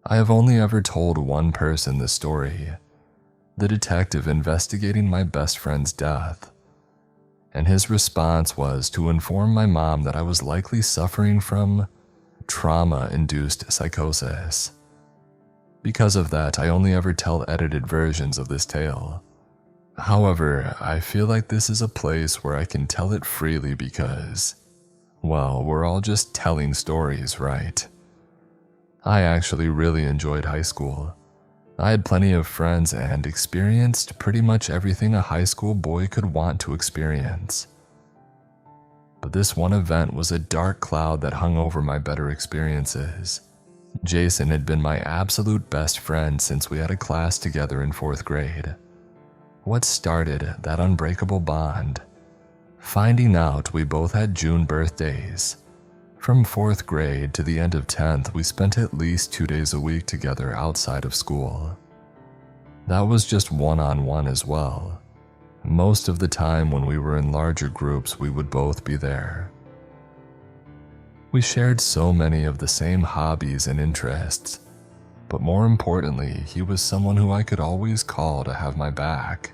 I have only ever told one person this story, the detective investigating my best friend's death, and his response was to inform my mom that I was likely suffering from trauma-induced psychosis. Because of that, I only ever tell edited versions of this tale. However, I feel like this is a place where I can tell it freely because, well, we're all just telling stories, right? I actually really enjoyed high school. I had plenty of friends and experienced pretty much everything a high school boy could want to experience. But this one event was a dark cloud that hung over my better experiences. Jason had been my absolute best friend since we had a class together in 4th grade. What started that unbreakable bond? Finding out we both had June birthdays. From 4th grade to the end of 10th, we spent at least 2 days a week together outside of school. That was just one-on-one as well. Most of the time when we were in larger groups, we would both be there. We shared so many of the same hobbies and interests, but more importantly, he was someone who I could always call to have my back.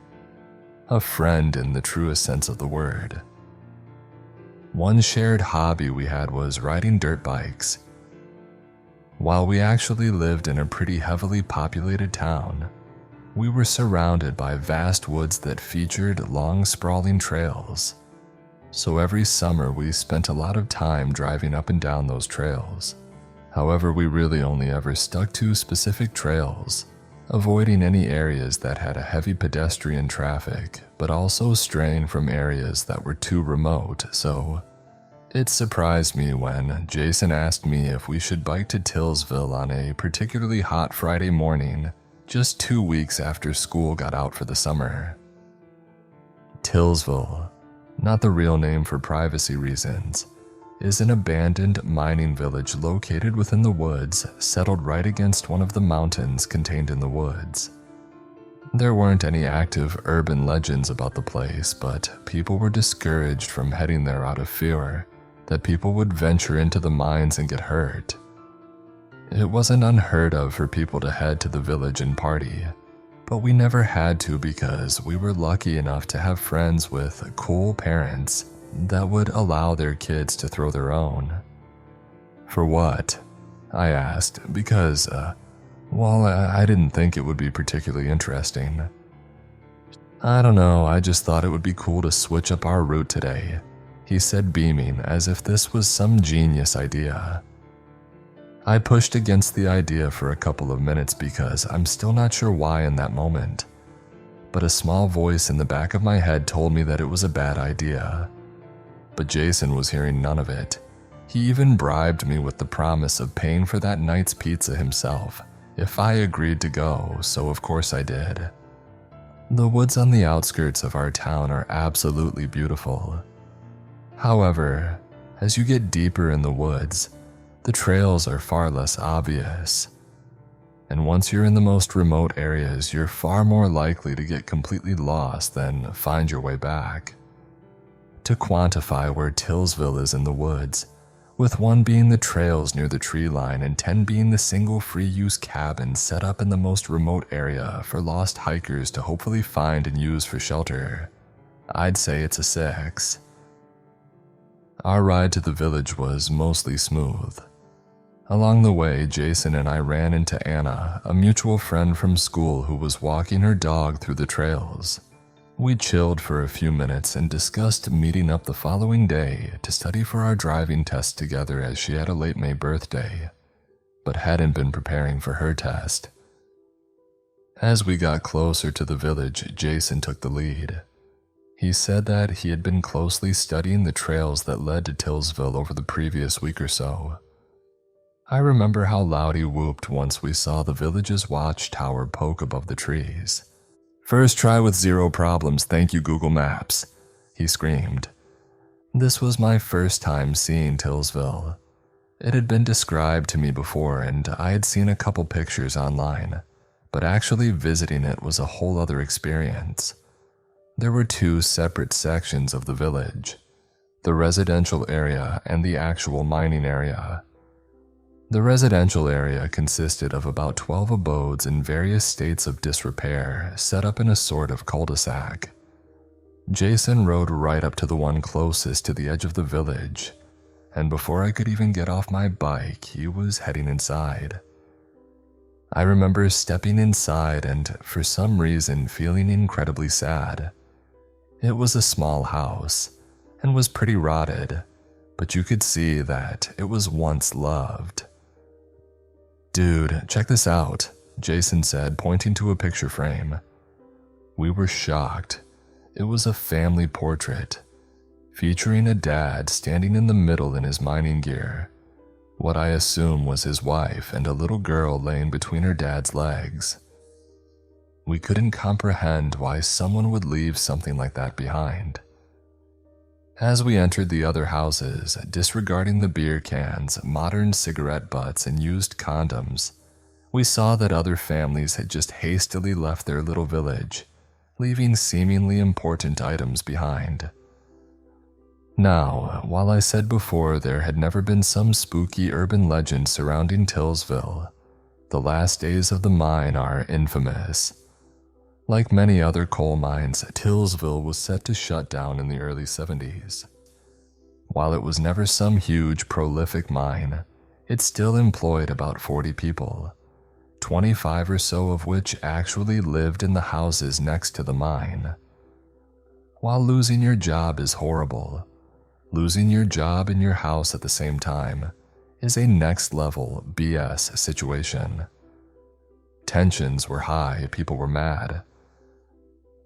A friend in the truest sense of the word. One shared hobby we had was riding dirt bikes. While we actually lived in a pretty heavily populated town, we were surrounded by vast woods that featured long sprawling trails. So every summer we spent a lot of time driving up and down those trails. However, we really only ever stuck to specific trails, avoiding any areas that had a heavy pedestrian traffic, but also straying from areas that were too remote, so it surprised me when Jason asked me if we should bike to Tsvill on a particularly hot Friday morning, just 2 weeks after school got out for the summer. Tsvill, not the real name for privacy reasons, is an abandoned mining village located within the woods, settled right against one of the mountains contained in the woods. There weren't any active urban legends about the place, but people were discouraged from heading there out of fear that people would venture into the mines and get hurt. It wasn't unheard of for people to head to the village and party, but we never had to because we were lucky enough to have friends with cool parents that would allow their kids to throw their own. For what? I asked, because, I didn't think it would be particularly interesting. I don't know, I just thought it would be cool to switch up our route today, he said, beaming as if this was some genius idea. I pushed against the idea for a couple of minutes because I'm still not sure why in that moment, but a small voice in the back of my head told me that it was a bad idea. But Jason was hearing none of it. He even bribed me with the promise of paying for that night's pizza himself if I agreed to go, so of course I did. The woods on the outskirts of our town are absolutely beautiful. However, as you get deeper in the woods, the trails are far less obvious. And once you're in the most remote areas, you're far more likely to get completely lost than find your way back. To quantify where Tsvill is in the woods, with 1 being the trails near the tree line and 10 being the single free-use cabin set up in the most remote area for lost hikers to hopefully find and use for shelter, I'd say it's a 6. Our ride to the village was mostly smooth. Along the way, Jason and I ran into Anna, a mutual friend from school who was walking her dog through the trails. We chilled for a few minutes and discussed meeting up the following day to study for our driving test together as she had a late May birthday, but hadn't been preparing for her test. As we got closer to the village, Jason took the lead. He said that he had been closely studying the trails that led to Tsvill over the previous week or so. I remember how loud he whooped once we saw the village's watchtower poke above the trees. "First try with 0 problems, thank you Google Maps," he screamed. This was my first time seeing Tsvill. It had been described to me before and I had seen a couple pictures online, but actually visiting it was a whole other experience. There were 2 separate sections of the village, the residential area and the actual mining area. The residential area consisted of about 12 abodes in various states of disrepair set up in a sort of cul-de-sac. Jason rode right up to the one closest to the edge of the village, and before I could even get off my bike, he was heading inside. I remember stepping inside and, for some reason, feeling incredibly sad. It was a small house, and was pretty rotted, but you could see that it was once loved. "Dude, check this out," Jason said, pointing to a picture frame. We were shocked. It was a family portrait, featuring a dad standing in the middle in his mining gear, what I assume was his wife, and a little girl laying between her dad's legs. We couldn't comprehend why someone would leave something like that behind. As we entered the other houses, disregarding the beer cans, modern cigarette butts, and used condoms, we saw that other families had just hastily left their little village, leaving seemingly important items behind. Now, while I said before there had never been some spooky urban legend surrounding Tillsville, the last days of the mine are infamous. Like many other coal mines, Tillsville was set to shut down in the early 70s. While it was never some huge, prolific mine, it still employed about 40 people, 25 or so of which actually lived in the houses next to the mine. While losing your job is horrible, losing your job and your house at the same time is a next-level BS situation. Tensions were high, people were mad.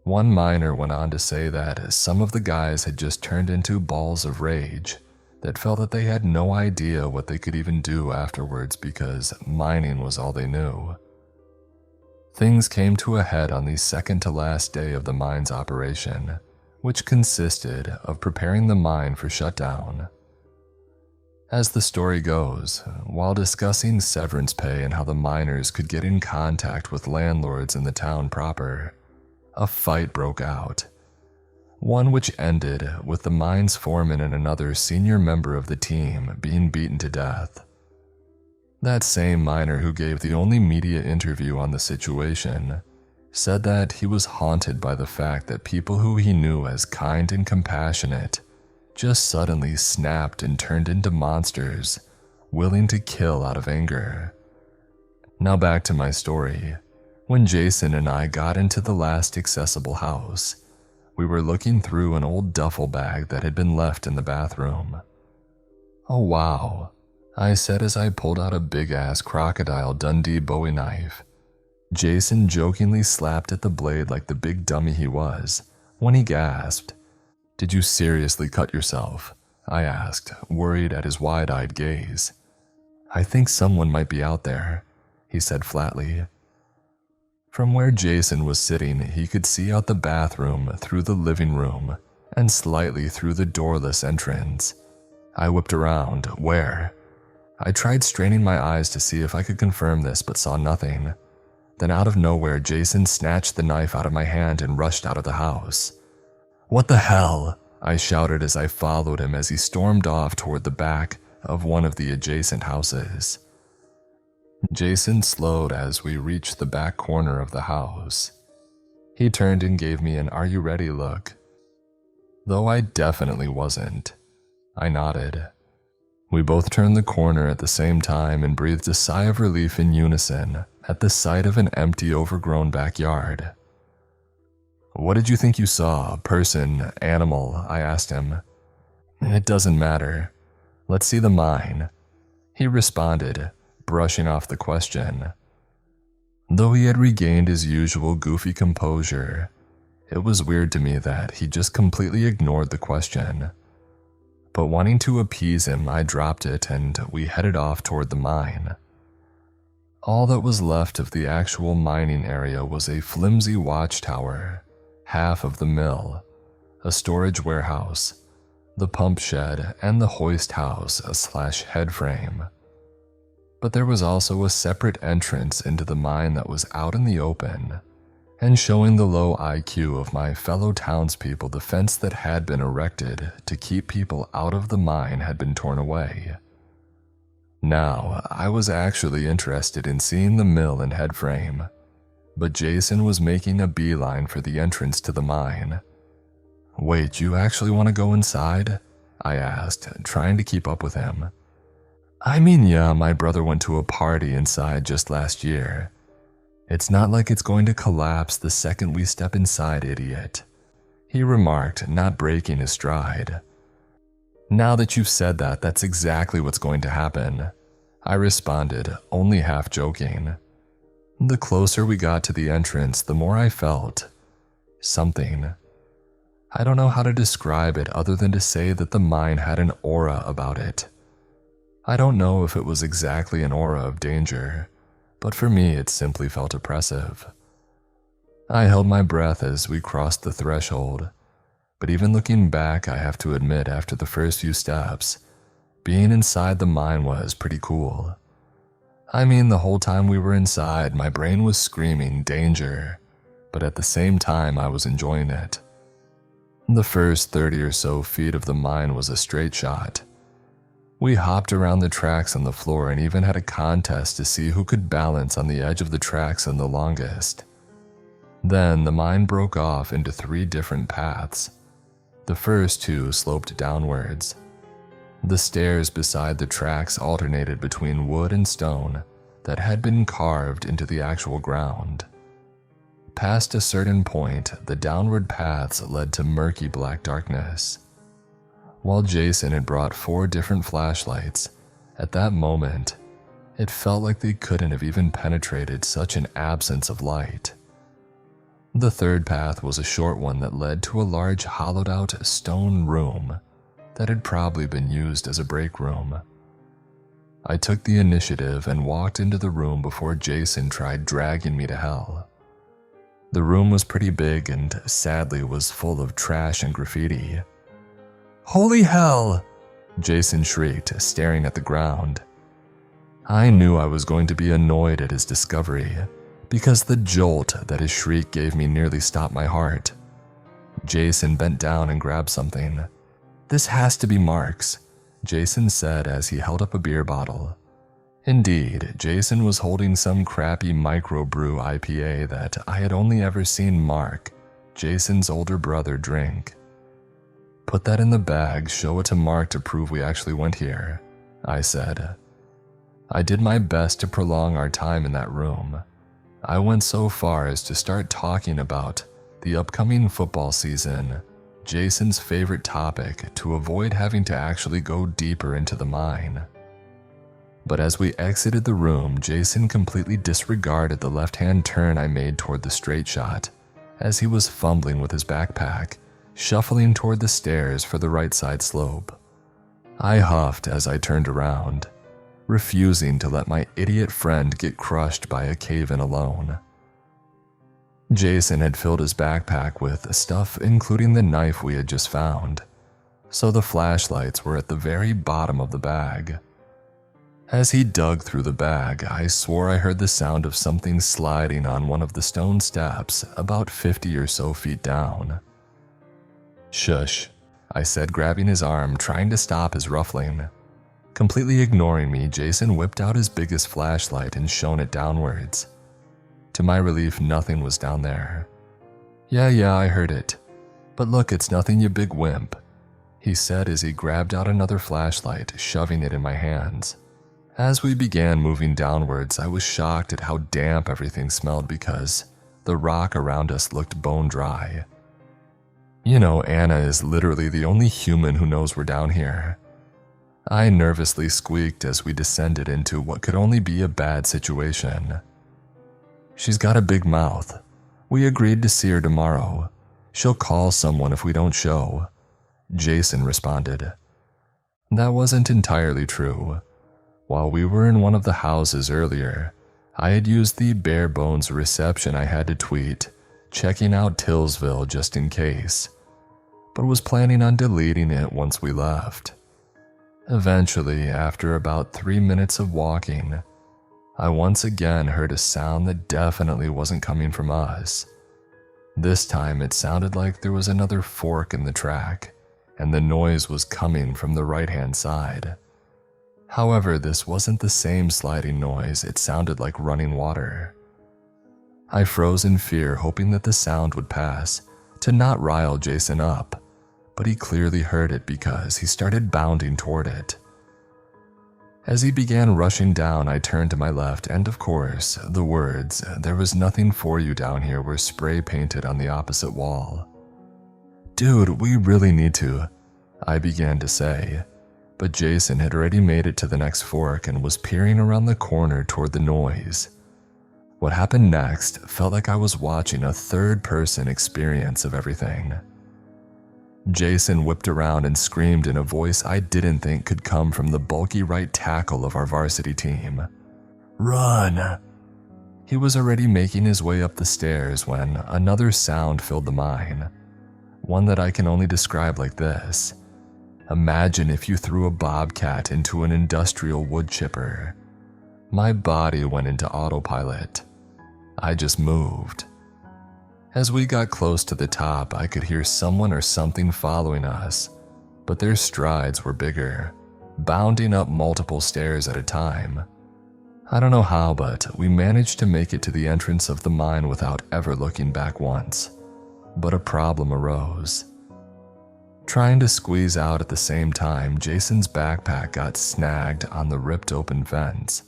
One miner went on to say that some of the guys had just turned into balls of rage that felt that they had no idea what they could even do afterwards because mining was all they knew. Things came to a head on the second-to-last day of the mine's operation, which consisted of preparing the mine for shutdown. As the story goes, while discussing severance pay and how the miners could get in contact with landlords in the town proper, a fight broke out, one which ended with the mine's foreman and another senior member of the team being beaten to death. That same miner who gave the only media interview on the situation said that he was haunted by the fact that people who he knew as kind and compassionate just suddenly snapped and turned into monsters, willing to kill out of anger. Now back to my story. When Jason and I got into the last accessible house, we were looking through an old duffel bag that had been left in the bathroom. "Oh wow," I said as I pulled out a big-ass Crocodile Dundee Bowie knife. Jason jokingly slapped at the blade like the big dummy he was, when he gasped. "Did you seriously cut yourself?" I asked, worried at his wide-eyed gaze. "I think someone might be out there," he said flatly. From where Jason was sitting, he could see out the bathroom, through the living room, and slightly through the doorless entrance. I whipped around. Where? I tried straining my eyes to see if I could confirm this, but saw nothing. Then out of nowhere, Jason snatched the knife out of my hand and rushed out of the house. "What the hell?" I shouted as I followed him as he stormed off toward the back of one of the adjacent houses. Jason slowed as we reached the back corner of the house. He turned and gave me an "Are you ready?" look. Though I definitely wasn't. I nodded. We both turned the corner at the same time and breathed a sigh of relief in unison at the sight of an empty, overgrown backyard. "What did you think you saw? Person, animal?" I asked him. "It doesn't matter. Let's see the mine," he responded, brushing off the question. Though he had regained his usual goofy composure, it was weird to me that he just completely ignored the question. But wanting to appease him, I dropped it and we headed off toward the mine. All that was left of the actual mining area was a flimsy watchtower, half of the mill, a storage warehouse, the pump shed, and the hoist house/head frame. But there was also a separate entrance into the mine that was out in the open, and showing the low IQ of my fellow townspeople, the fence that had been erected to keep people out of the mine had been torn away. Now, I was actually interested in seeing the mill and headframe, but Jason was making a beeline for the entrance to the mine. "Wait, you actually want to go inside?" I asked, trying to keep up with him. "I mean, yeah, my brother went to a party inside just last year. It's not like it's going to collapse the second we step inside, idiot," he remarked, not breaking his stride. "Now that you've said that, that's exactly what's going to happen," I responded, only half joking. The closer we got to the entrance, the more I felt something. I don't know how to describe it other than to say that the mine had an aura about it. I don't know if it was exactly an aura of danger, but for me it simply felt oppressive. I held my breath as we crossed the threshold, but even looking back, I have to admit after the first few steps, being inside the mine was pretty cool. I mean, the whole time we were inside, my brain was screaming danger, but at the same time I was enjoying it. The first 30 or so feet of the mine was a straight shot. We hopped around the tracks on the floor and even had a contest to see who could balance on the edge of the tracks in the longest. Then the mine broke off into 3 different paths. The first 2 sloped downwards. The stairs beside the tracks alternated between wood and stone that had been carved into the actual ground. Past a certain point, the downward paths led to murky black darkness. While Jason had brought 4 different flashlights, at that moment, it felt like they couldn't have even penetrated such an absence of light. The third path was a short one that led to a large hollowed-out stone room that had probably been used as a break room. I took the initiative and walked into the room before Jason tried dragging me to hell. The room was pretty big and sadly was full of trash and graffiti. "Holy hell!" Jason shrieked, staring at the ground. I knew I was going to be annoyed at his discovery, because the jolt that his shriek gave me nearly stopped my heart. Jason bent down and grabbed something. "This has to be Mark's," Jason said as he held up a beer bottle. Indeed, Jason was holding some crappy microbrew IPA that I had only ever seen Mark, Jason's older brother, drink. "Put that in the bag, show it to Mark to prove we actually went here," I said. I did my best to prolong our time in that room. I went so far as to start talking about the upcoming football season, Jason's favorite topic, to avoid having to actually go deeper into the mine. But as we exited the room, Jason completely disregarded the left-hand turn I made toward the straight shot, as he was fumbling with his backpack, shuffling toward the stairs for the right side slope. I huffed as I turned around, refusing to let my idiot friend get crushed by a cave-in alone. Jason had filled his backpack with stuff including the knife we had just found, so the flashlights were at the very bottom of the bag. As he dug through the bag, I swore I heard the sound of something sliding on one of the stone steps about 50 or so feet down. "Shush," I said, grabbing his arm, trying to stop his ruffling. Completely ignoring me, Jason whipped out his biggest flashlight and shone it downwards. To my relief, nothing was down there. Yeah, I heard it. But look, it's nothing, you big wimp," he said as he grabbed out another flashlight, shoving it in my hands. As we began moving downwards, I was shocked at how damp everything smelled because the rock around us looked bone dry. You know, Anna is literally the only human who knows we're down here. I nervously squeaked as we descended into what could only be a bad situation. "She's got a big mouth. We agreed to see her tomorrow. She'll call someone if we don't show," Jason responded. That wasn't entirely true. While we were in one of the houses earlier, I had used the bare bones reception I had to tweet, checking out Tsvill just in case, but was planning on deleting it once we left. Eventually, after about 3 minutes of walking, I once again heard a sound that definitely wasn't coming from us. This time it sounded like there was another fork in the track, and the noise was coming from the right-hand side. However, this wasn't the same sliding noise, it sounded like running water. I froze in fear, hoping that the sound would pass, to not rile Jason up, but he clearly heard it because he started bounding toward it. As he began rushing down, I turned to my left, and of course, the words, "There was nothing for you down here," were spray painted on the opposite wall. "Dude, we really need to," I began to say, but Jason had already made it to the next fork and was peering around the corner toward the noise. What happened next felt like I was watching a third-person experience of everything. Jason whipped around and screamed in a voice I didn't think could come from the bulky right tackle of our varsity team. "Run!" He was already making his way up the stairs when another sound filled the mine, one that I can only describe like this. Imagine if you threw a bobcat into an industrial wood chipper. My body went into autopilot. I just moved. As we got close to the top, I could hear someone or something following us, but their strides were bigger, bounding up multiple stairs at a time. I don't know how, but we managed to make it to the entrance of the mine without ever looking back once. But a problem arose. Trying to squeeze out at the same time, Jason's backpack got snagged on the ripped open vents.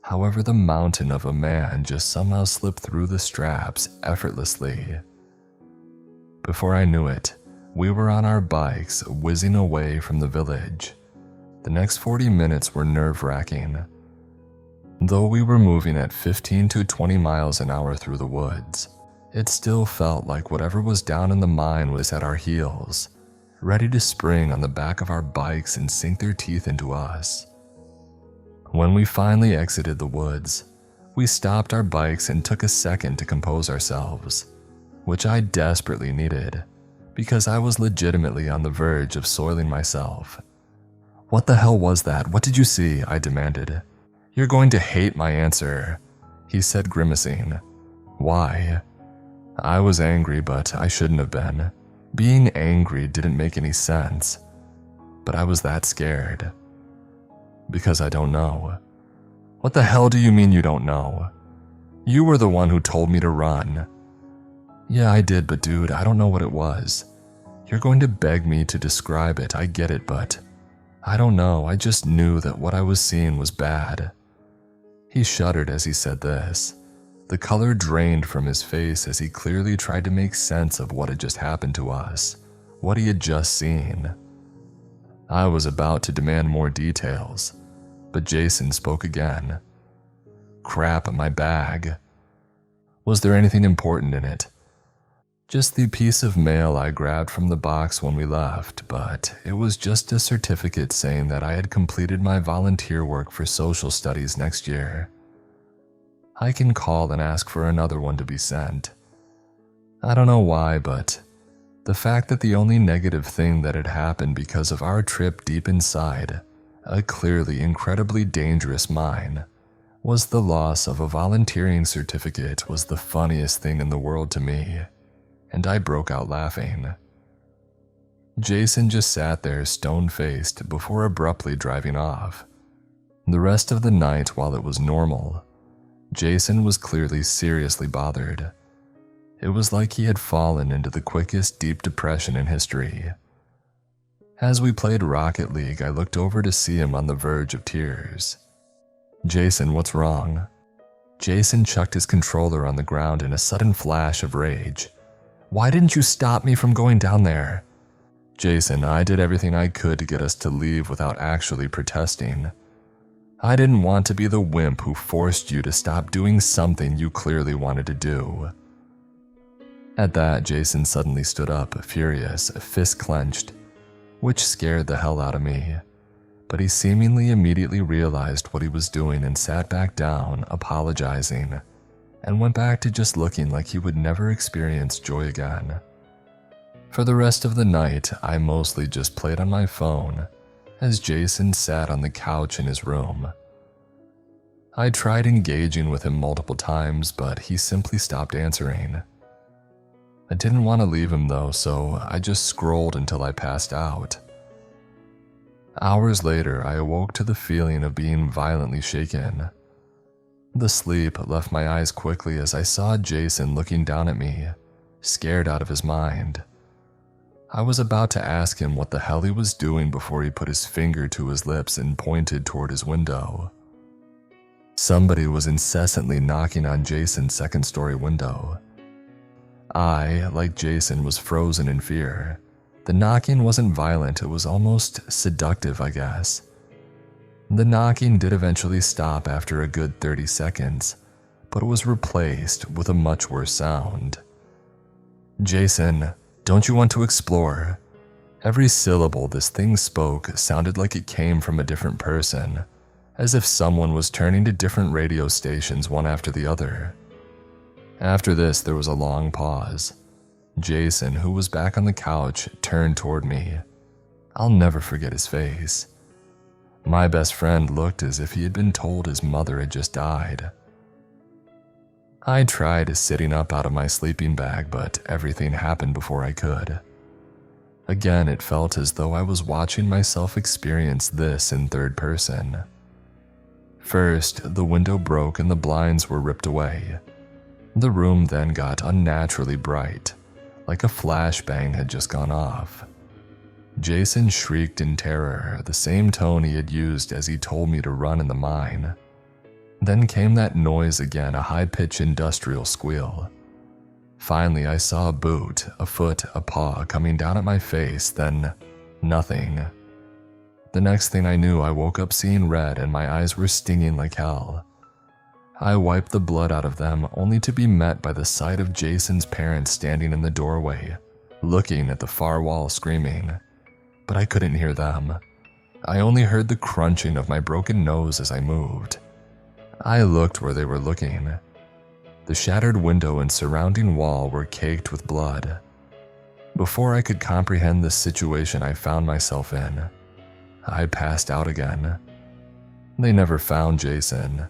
However, the mountain of a man just somehow slipped through the straps effortlessly. Before I knew it, we were on our bikes whizzing away from the village. The next 40 minutes were nerve-wracking. Though we were moving at 15 to 20 miles an hour through the woods, it still felt like whatever was down in the mine was at our heels, ready to spring on the back of our bikes and sink their teeth into us. When we finally exited the woods, we stopped our bikes and took a second to compose ourselves, which I desperately needed, because I was legitimately on the verge of soiling myself. "What the hell was that? What did you see?" I demanded. "You're going to hate my answer," he said, grimacing. "Why?" I was angry, but I shouldn't have been. Being angry didn't make any sense, but I was that scared. "Because I don't know." "What the hell do you mean you don't know? You were the one who told me to run." "Yeah, I did, but dude, I don't know what it was. You're going to beg me to describe it, I get it, but I don't know, I just knew that what I was seeing was bad." He shuddered as he said this. The color drained from his face as he clearly tried to make sense of what had just happened to us, what he had just seen. I was about to demand more details, but Jason spoke again. "Crap, my bag." "Was there anything important in it?" "Just the piece of mail I grabbed from the box when we left, but it was just a certificate saying that I had completed my volunteer work for social studies next year. I can call and ask for another one to be sent." I don't know why, but the fact that the only negative thing that had happened because of our trip deep inside a clearly incredibly dangerous mine was the loss of a volunteering certificate was the funniest thing in the world to me, and I broke out laughing. Jason just sat there stone-faced before abruptly driving off. The rest of the night, while it was normal, Jason was clearly seriously bothered. It was like he had fallen into the quickest deep depression in history. As we played Rocket League, I looked over to see him on the verge of tears. "Jason, what's wrong?" Jason chucked his controller on the ground in a sudden flash of rage. "Why didn't you stop me from going down there?" "Jason, I did everything I could to get us to leave without actually protesting. I didn't want to be the wimp who forced you to stop doing something you clearly wanted to do." At that, Jason suddenly stood up, furious, fist clenched, which scared the hell out of me. But he seemingly immediately realized what he was doing and sat back down, apologizing, and went back to just looking like he would never experience joy again. For the rest of the night, I mostly just played on my phone as Jason sat on the couch in his room. I tried engaging with him multiple times, but he simply stopped answering. I didn't want to leave him though, so I just scrolled until I passed out. Hours later, I awoke to the feeling of being violently shaken. The sleep left my eyes quickly as I saw Jason looking down at me, scared out of his mind. I was about to ask him what the hell he was doing before he put his finger to his lips and pointed toward his window. Somebody was incessantly knocking on Jason's second-story window. I, like Jason, was frozen in fear. The knocking wasn't violent, it was almost seductive, I guess. The knocking did eventually stop after a good 30 seconds, but it was replaced with a much worse sound. "Jason, don't you want to explore?" Every syllable this thing spoke sounded like it came from a different person, as if someone was turning to different radio stations one after the other. After this, there was a long pause. Jason, who was back on the couch, turned toward me. I'll never forget his face. My best friend looked as if he had been told his mother had just died. I tried sitting up out of my sleeping bag, but everything happened before I could. Again, it felt as though I was watching myself experience this in third person. First, the window broke and the blinds were ripped away. The room then got unnaturally bright, like a flashbang had just gone off. Jason shrieked in terror, the same tone he had used as he told me to run in the mine. Then came that noise again, a high-pitched industrial squeal. Finally, I saw a boot, a foot, a paw coming down at my face, then nothing. The next thing I knew, I woke up seeing red and my eyes were stinging like hell. I wiped the blood out of them, only to be met by the sight of Jason's parents standing in the doorway, looking at the far wall screaming. But I couldn't hear them. I only heard the crunching of my broken nose as I moved. I looked where they were looking. The shattered window and surrounding wall were caked with blood. Before I could comprehend the situation I found myself in, I passed out again. They never found Jason,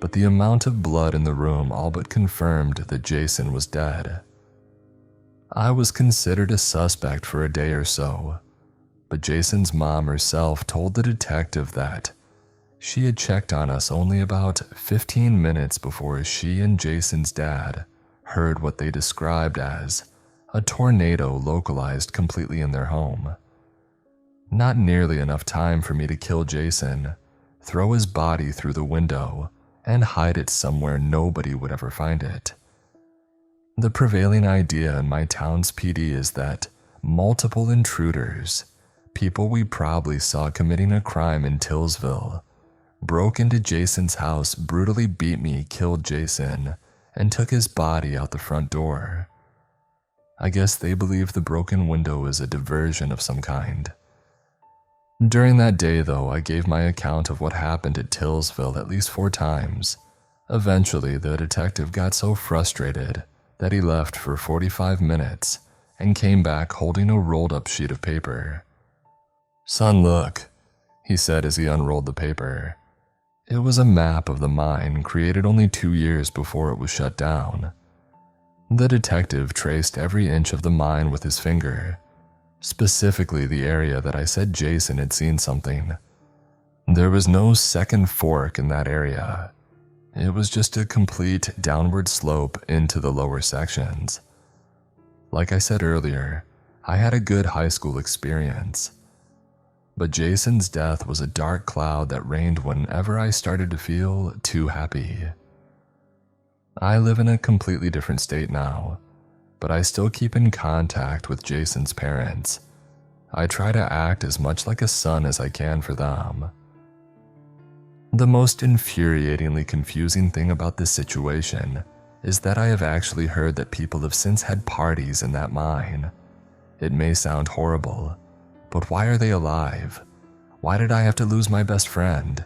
but the amount of blood in the room all but confirmed that Jason was dead. I was considered a suspect for a day or so, but Jason's mom herself told the detective that she had checked on us only about 15 minutes before she and Jason's dad heard what they described as a tornado localized completely in their home. Not nearly enough time for me to kill Jason, throw his body through the window, and hide it somewhere nobody would ever find it. The prevailing idea in my town's PD is that multiple intruders, people we probably saw committing a crime in Tsvill, broke into Jason's house, brutally beat me, killed Jason, and took his body out the front door. I guess they believe the broken window is a diversion of some kind. During that day, though, I gave my account of what happened at Tsvill at least 4 times. Eventually, the detective got so frustrated that he left for 45 minutes and came back holding a rolled-up sheet of paper. "Son, look," he said as he unrolled the paper. It was a map of the mine created only 2 years before it was shut down. The detective traced every inch of the mine with his finger, specifically the area that I said Jason had seen something. There was no second fork in that area. It was just a complete downward slope into the lower sections. Like I said earlier, I had a good high school experience. But Jason's death was a dark cloud that reigned whenever I started to feel too happy. I live in a completely different state now, but I still keep in contact with Jason's parents. I try to act as much like a son as I can for them. The most infuriatingly confusing thing about this situation is that I have actually heard that people have since had parties in that mine. It may sound horrible, but why are they alive? Why did I have to lose my best friend?